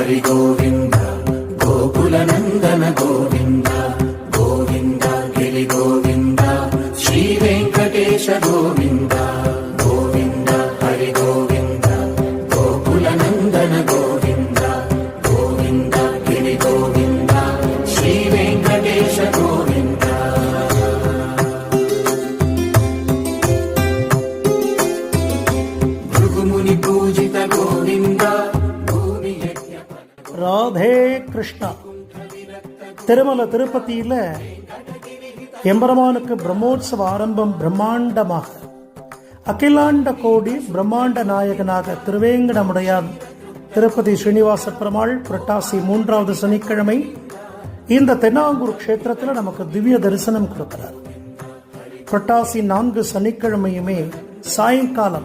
ஹரி கோவிந்த கோகுல நந்தன கோவிந்த கோவிந்த கிரி கோவிந்த ஸ்ரீ வெங்கடேஷ கோவிந்த கோவிந்த ஹரி கோவிந்த கோகுல நந்தன கோவிந்த கோவிந்த கிரி கோவிந்த ஸ்ரீ வெங்கடேஷ கோவிந்த. भृगुमुनि पूजित गोविंद भूमि यज्ञ ராதே கிருஷ்ணா. திருமல திருப்பதியில எம்பெருமானுக்கு பிரம்மோற்சவ ஆரம்பம் பிரம்மாண்டமாக. அகிலாண்ட கோடி பிரம்மாண்ட நாயகனாக திருவேங்கடமுடையான் திருப்பதி ஸ்ரீனிவாச பெருமாள் புரட்டாசி 3வது சனிக்கிழமை இந்த தென்னாங்கூர் க்ஷேத்திரத்தில் நமக்கு திவ்ய தரிசனம் கொடுக்கிறார். புரட்டாசி 4 சனிக்கிழமையுமே சாயங்காலம்